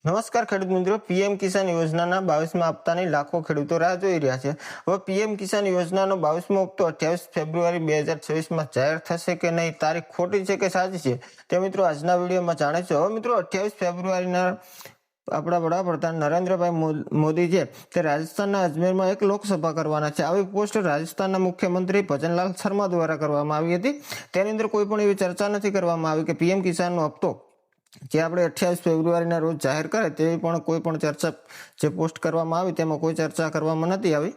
નમસ્કાર ખેડૂત મિત્રો, પીએમ કિસાન યોજનાના 22મા હપ્તાની લાખો ખેડૂતો રાહ જોઈ રહ્યા છે. હવે પીએમ કિસાન યોજનાનો 22મો હપ્તો 28 ફેબ્રુઆરી 2026માં જાહેર થશે કે નહીં, તારીખ ખોટી છે કે સાચી છે, તે મિત્રો આજના વિડીયોમાં જાણીશું. હવે મિત્રો 28 ફેબ્રુઆરીના આપણા વડાપ્રધાન નરેન્દ્રભાઈ મોદી છે તે રાજસ્થાનના અજમેરમાં એક લોકસભા કરવાના છે. આવી પોસ્ટ રાજસ્થાનના મુખ્યમંત્રી ભજનલાલ શર્મા દ્વારા કરવામાં આવી હતી. તેની અંદર કોઈ પણ એવી ચર્ચા નથી કરવામાં આવી કે પીએમ કિસાનનો હપ્તો જે આપણે 28 ફેબ્રુઆરીના રોજ જાહેર કરે તેવી પણ કોઈ પણ ચર્ચા જે પોસ્ટ કરવામાં આવી તેમાં કોઈ ચર્ચા કરવામાં નથી આવી.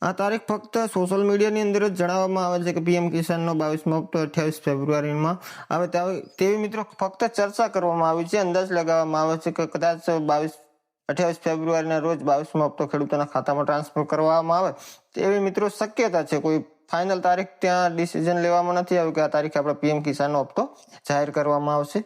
આ તારીખ ફક્ત સોશિયલ મીડિયાની અંદર જ જણાવવામાં આવે છે કે પીએમ કિસાનનો 22મો હપ્તો 28 ફેબ્રુઆરીમાં આવે તેવી મિત્રો ફક્ત ચર્ચા કરવામાં આવી છે. અંદાજ લગાવવામાં આવે છે કે કદાચ 28 ફેબ્રુઆરીના રોજ 22મો હપ્તો ખેડૂતોના ખાતામાં ટ્રાન્સફર કરવામાં આવે તેવી મિત્રો શક્યતા છે. કોઈ ફાઇનલ તારીખ ત્યાં ડિસિઝન લેવામાં નથી આવ્યું કે આ તારીખે આપણે પીએમ કિસાનનો હપ્તો જાહેર કરવામાં આવશે.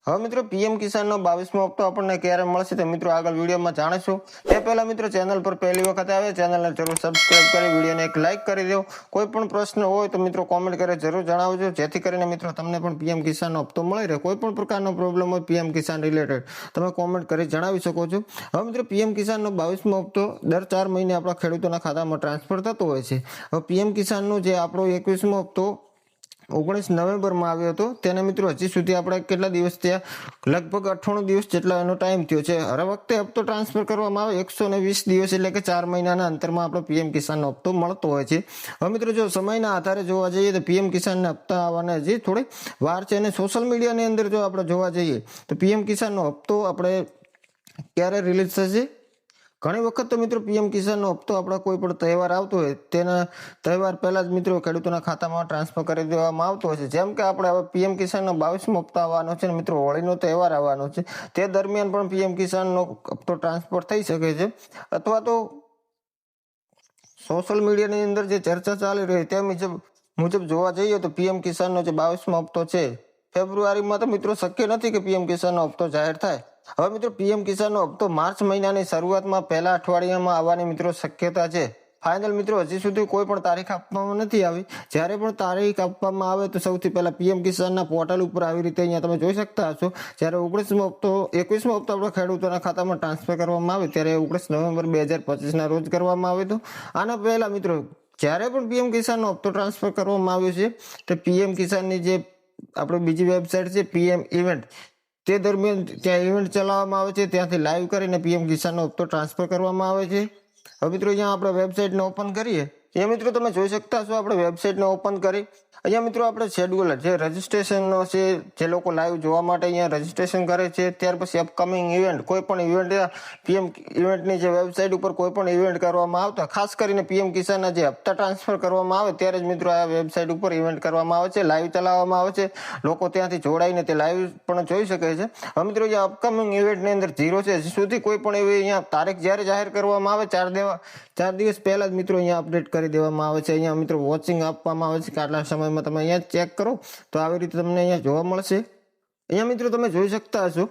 હવે મિત્રો પીએમ કિસાનનો 22મો હપ્તો આપણને ક્યારે મળશે તે મિત્રો આગળ વિડીયોમાં જાણીશું. તે પહેલા મિત્રો ચેનલ પર પહેલી વખત આવે ચેનલને જરૂર સબસ્ક્રાઇબ કરી વિડીયોને એક લાઇક કરી દો. કોઈ પણ પ્રશ્ન હોય તો મિત્રો કોમેન્ટ કરી જરૂર જણાવજો, જેથી કરીને મિત્રો તમને પણ પીએમ કિસાનનો હપ્તો મળી રહે. કોઈ પણ પ્રકારનો પ્રોબ્લેમ હોય પીએમ કિસાન રિલેટેડ તમે કોમેન્ટ કરી જણાવી શકો છો. હવે મિત્રો પીએમ કિસાનનો 22મો હપ્તો દર 4 મહિને આપણા ખેડૂતોના ખાતામાં ટ્રાન્સફર થતો હોય છે. હવે પીએમ કિસાનનો જે આપણો 21મો હપ્તો 19 નવેમ્બરમાં આવ્યો હતો તેને મિત્રો હજી સુધી આપણે કેટલા દિવસ થયા, લગભગ 98 દિવસ જેટલા એનો ટાઈમ થયો છે. હર વખતે હપ્તો ટ્રાન્સફર કરવામાં આવે 120 દિવસ એટલે કે 4 મહિનાના અંતરમાં આપણો પીએમ કિસાનનો હપ્તો મળતો હોય છે. હવે મિત્રો જો સમયના આધારે જોવા જઈએ તો પીએમ કિસાનના હપ્તા આવવાને હજી થોડી વાર છે. અને સોશિયલ મીડિયાની અંદર જો આપણે જોવા જઈએ તો પીએમ કિસાનનો હપ્તો આપણે ક્યારે રિલીઝ થશે, ઘણી વખત તો મિત્રો પીએમ કિસાનનો હપ્તો આપણા કોઈ પણ તહેવાર આવતો હોય તેના તહેવાર પહેલા જ મિત્રો ખેડૂતોના ખાતામાં ટ્રાન્સફર કરી દેવામાં આવતો હોય છે. જેમ કે આપણે હવે પીએમ કિસાનનો 22મો હપ્તો આવવાનો છે ને મિત્રો હોળીનો તહેવાર આવવાનો છે, તે દરમિયાન પણ પીએમ કિસાનનો હપ્તો ટ્રાન્સફર થઈ શકે છે. અથવા તો સોશિયલ મીડિયાની અંદર જે ચર્ચા ચાલી રહી તે મુજબ જોવા જઈએ તો પીએમ કિસાનનો જે 22મો હપ્તો છે ફેબ્રુઆરીમાં તો મિત્રો શક્ય નથી કે પીએમ કિસાનનો હપ્તો જાહેર થાય. હવે મિત્રો પીએમ કિસાનનો હપ્તો માર્ચ મહિનાની શરૂઆતમાં પહેલા અઠવાડિયામાં આવવાની મિત્રો શક્યતા છે. ફાઇનલ મિત્રો હજી સુધી કોઈ પણ તારીખ આપવામાં નથી આવી. જ્યારે પણ તારીખ આપવામાં આવે તો સૌથી પહેલા પીએમ કિસાનના પોર્ટલ ઉપર આવી રીતે અહીંયા તમે જોઈ શકતા હશો, જ્યારે 21મો હપ્તો આપણા ખેડૂતોના ખાતામાં ટ્રાન્સફર કરવામાં આવે ત્યારે 19 નવેમ્બર 2025ના રોજ કરવામાં આવ્યો હતો. આના પહેલા મિત્રો જ્યારે પણ પીએમ કિસાનનો હપ્તો ટ્રાન્સફર કરવામાં આવ્યો છે તો પીએમ કિસાનની જે આપણે બીજી વેબસાઇટ છે પીએમ ઇવેન્ટ, તે દરમિયાન ત્યાં ઇવેન્ટ ચલાવવામાં આવે છે, ત્યાંથી લાઈવ કરીને પીએમ કિસાનનો હપ્તો ટ્રાન્સફર કરવામાં આવે છે. હવે મિત્રો અહીંયા આપણે વેબસાઇટને ઓપન કરીએ, એ મિત્રો તમે જોઈ શકતા છો આપણે વેબસાઇટને ઓપન કરી અહીંયા મિત્રો આપણે શેડ્યુલર જે રજીસ્ટ્રેશનનો છે, જે લોકો લાઈવ જોવા માટે અહીંયા રજીસ્ટ્રેશન કરે છે, ત્યાર પછી અપકમિંગ ઇવેન્ટ, કોઈ પણ ઇવેન્ટ પીએમ ઇવેન્ટની જે વેબસાઇટ ઉપર કોઈ પણ ઇવેન્ટ કરવામાં આવતા, ખાસ કરીને પીએમ કિસાનના જે હપ્તા ટ્રાન્સફર કરવામાં આવે ત્યારે જ મિત્રો આ વેબસાઇટ ઉપર ઇવેન્ટ કરવામાં આવે છે, લાઈવ ચલાવવામાં આવે છે. લોકો ત્યાંથી જોડાઈને તે લાઈવ પણ જોઈ શકે છે. હવે મિત્રો અહીંયા અપકમિંગ ઇવેન્ટની અંદર 0 છે. હજી સુધી કોઈ પણ એવી અહીંયા તારીખ જ્યારે જાહેર કરવામાં આવે 4 દિવસ પહેલા જ મિત્રો અહીંયા અપડેટ કરી દેવામાં આવે છે. અહીંયા મિત્રો વોચિંગ આપવામાં આવે છે કે આટલા સમયમાં તમે અહીંયા ચેક કરો તો આવી રીતે તમને અહીંયા જોવા મળશે. અહીંયા મિત્રો તમે જોઈ શકતા હશો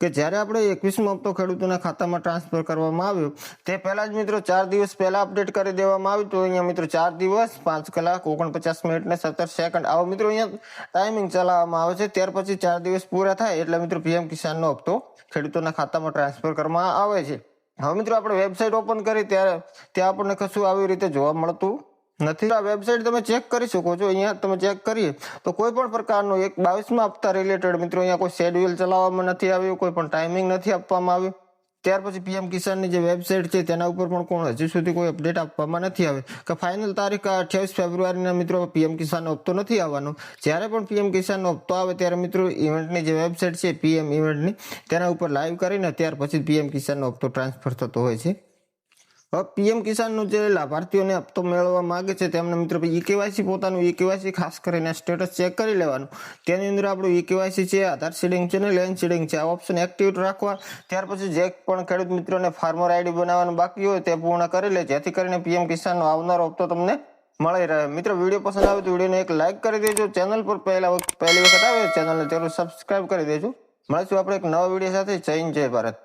કે જ્યારે આપણે 21મો હપ્તો ખેડૂતોના ખાતામાં ટ્રાન્સફર કરવામાં આવ્યો તે પહેલા જ મિત્રો 4 દિવસ પહેલા અપડેટ કરી દેવામાં આવ્યું. તો અહીંયા મિત્રો 4 દિવસ 5 કલાક 49 મિનિટ ને 17 સેકન્ડ આવો મિત્રો અહીંયા ટાઈમિંગ ચલાવવામાં આવે છે. ત્યાર પછી 4 દિવસ પૂરા થાય એટલે મિત્રો પીએમ કિસાનનો હપ્તો ખેડૂતોના ખાતામાં ટ્રાન્સફર કરવામાં આવે છે. હવે મિત્રો આપણે વેબસાઇટ ઓપન કરી ત્યારે ત્યાં આપણને કશું આવી રીતે જોવા મળતું નથી. આ વેબસાઇટ તમે ચેક કરી શકો છો. અહીંયા તમે ચેક કરીએ તો કોઈ પણ પ્રકારનું 22મા હપ્તા રિલેટેડ મિત્રો અહીંયા કોઈ શેડ્યુલ ચલાવવામાં નથી આવ્યું, કોઈ પણ ટાઈમિંગ નથી આપવામાં આવ્યું. ત્યાર પછી પીએમ કિસાનની જે વેબસાઇટ છે તેના ઉપર પણ હજી સુધી કોઈ અપડેટ આપવામાં નથી આવી કે ફાઇનલ તારીખ 28 ફેબ્રુઆરીના મિત્રો પીએમ કિસાનનો હપ્તો નથી આવવાનો. જ્યારે પણ પીએમ કિસાનનો હપ્તો આવે ત્યારે મિત્રો ઇવેન્ટની જે વેબસાઇટ છે પીએમ ઇવેન્ટની તેના ઉપર લાઈવ કરીને ત્યાર પછી પીએમ કિસાનનો હપ્તો ટ્રાન્સફર થતો હોય છે. હવે પીએમ કિસાનનો જે લાભાર્થીઓને હપ્તો મેળવવા માંગે છે તેમને મિત્રો ઈ-કેવાયસી પોતાનું ઈ-કેવાયસી ખાસ કરીને સ્ટેટસ ચેક કરી લેવાનું. તેની અંદર આપણું ઈ-કેવાયસી છે, આધાર સીડિંગ છે ને લેન્ડ સીડિંગ છે, આ ઓપ્શન એક્ટિવ રાખવા. ત્યાર પછી જે પણ ખેડૂત મિત્રોને ફાર્મર આઈડી બનાવવાનું બાકી હોય તે પૂર્ણ કરી લે, જેથી કરીને પીએમ કિસાનનો આવનારો હપ્તો તમને મળી રહે. મિત્રો વિડીયો પસંદ આવે તો વિડીયોને એક લાઇક કરી દેજો. ચેનલ પર પહેલી વખત આવે ચેનલને જરૂર સબસ્ક્રાઇબ કરી દેજો. મળીશું આપણે એક નવા વિડીયો સાથે. જય હિન્દ, જય ભારત.